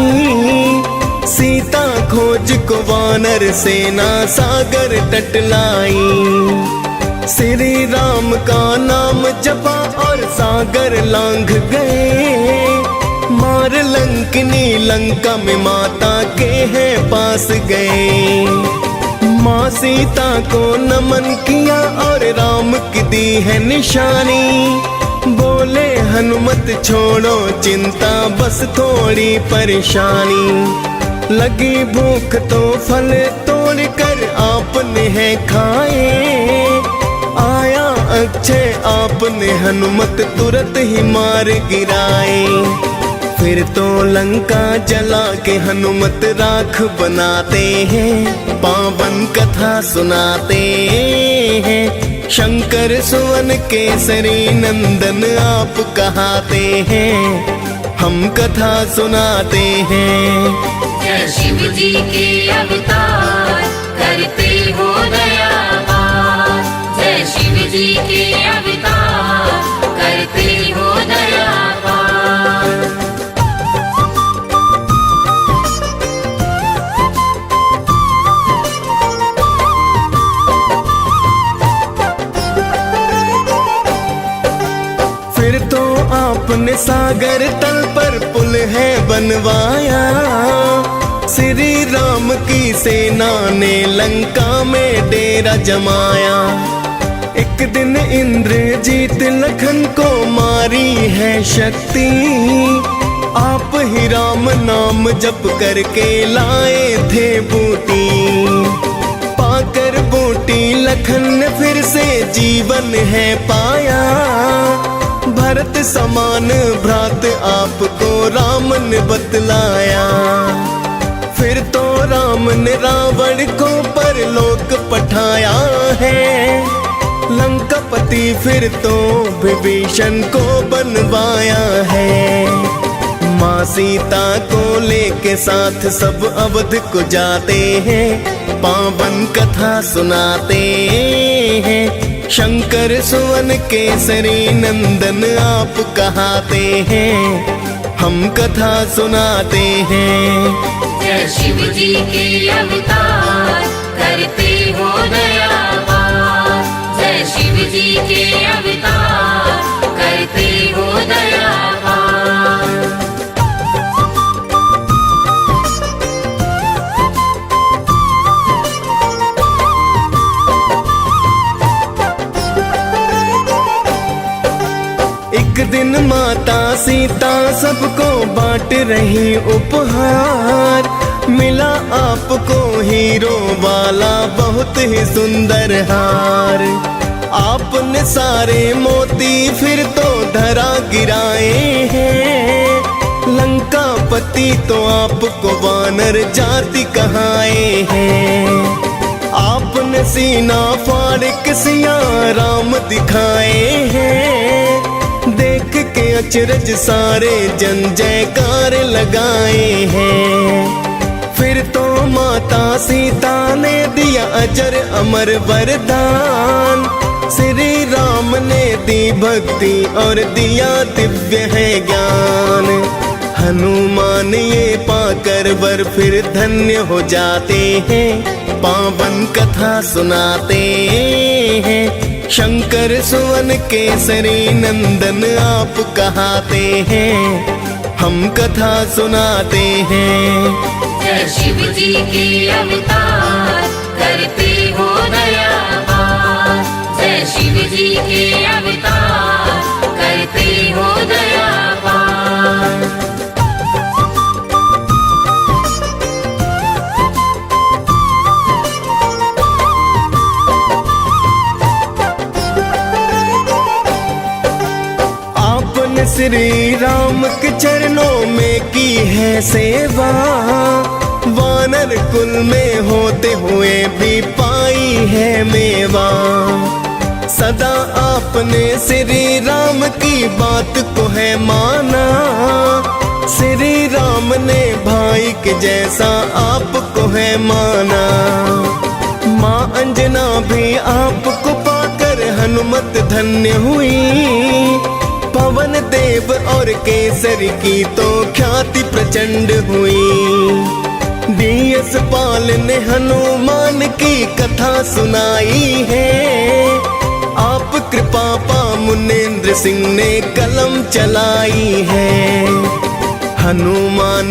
सीता खोज को वानर सेना सागर तट लाई। श्री राम का नाम जपा और सागर लांघ गए। मार लंकिनी लंका में माता के हैं पास गए। माँ सीता को नमन किया और राम की दी है निशानी। बोले हनुमत छोड़ो चिंता बस थोड़ी परेशानी। लगी भूख तो फल तोड़ कर आपने है खाए। आया अक्षय आपने हनुमत तुरंत ही मार गिराए। फिर तो लंका जला के हनुमत राख बनाते हैं, पावन कथा सुनाते हैं। शंकर सुवन केसरी नंदन आप कहाते हैं, हम कथा सुनाते हैं। जय शिव जी के अवतार करते हो दया पार। जय शिव जी के अवतार करते हो दया पार। फिर तो आपने सागर तल पर पुल है बनवाया। श्री राम की सेना ने लंका में डेरा जमाया। एक दिन इंद्रजीत लखन को मारी है शक्ति। आप ही राम नाम जप करके लाए थे बूटी। पाकर बूटी लखन ने फिर से जीवन है पाया। भरत समान भ्रात आपको राम ने बतलाया। फिर तो राम ने रावण को परलोक पठाया है। लंकापति फिर तो विभीषण को बनवाया है। माँ सीता को लेके साथ सब अवध को जाते हैं, पावन कथा सुनाते हैं। शंकर सुवन केसरी नंदन आप कहाते हैं, हम कथा सुनाते हैं। जय शिव जी के अवतार करते हो दया पार। जय शिव जी के अवतार करते हो दया पार। एक दिन माता सीता सबको बांट रही उपहार। मिला आपको हीरो वाला बहुत ही सुंदर हार। आपने सारे मोती फिर तो धरा गिराए हैं। लंकापति तो आपको वानर जाति कहाए हैं। आपने सीना फाड़ के सिया राम दिखाए हैं। देख के अचरज सारे जन जयकार लगाए हैं। फिर तो माता सीता ने दिया अजर अमर वरदान। श्री राम ने दी भक्ति और दिया दिव्य है ज्ञान। हनुमान ये पाकर वर फिर धन्य हो जाते हैं, पावन कथा सुनाते हैं। शंकर सुवन केसरी नंदन आप कहाते हैं, हम कथा सुनाते हैं। जय शिव जी के अवतार करते हो दया पार। जय शिव जी के अवतार, करते हो दया पार। आपने श्री राम के चरणों में की है सेवा, वानर कुल में होते हुए भी पाई है मेवा। सदा आपने श्री राम की बात को है माना, श्री राम ने भाई के जैसा आपको है माना। माँ अंजना भी आपको पाकर हनुमत धन्य हुई, पवन देव और केसरी की तो ख्याति प्रचंड हुई। डीएस पाल ने हनुमान की कथा सुनाई है, आप कृपा पा मुनेंद्र सिंह ने कलम चलाई है। हनुमान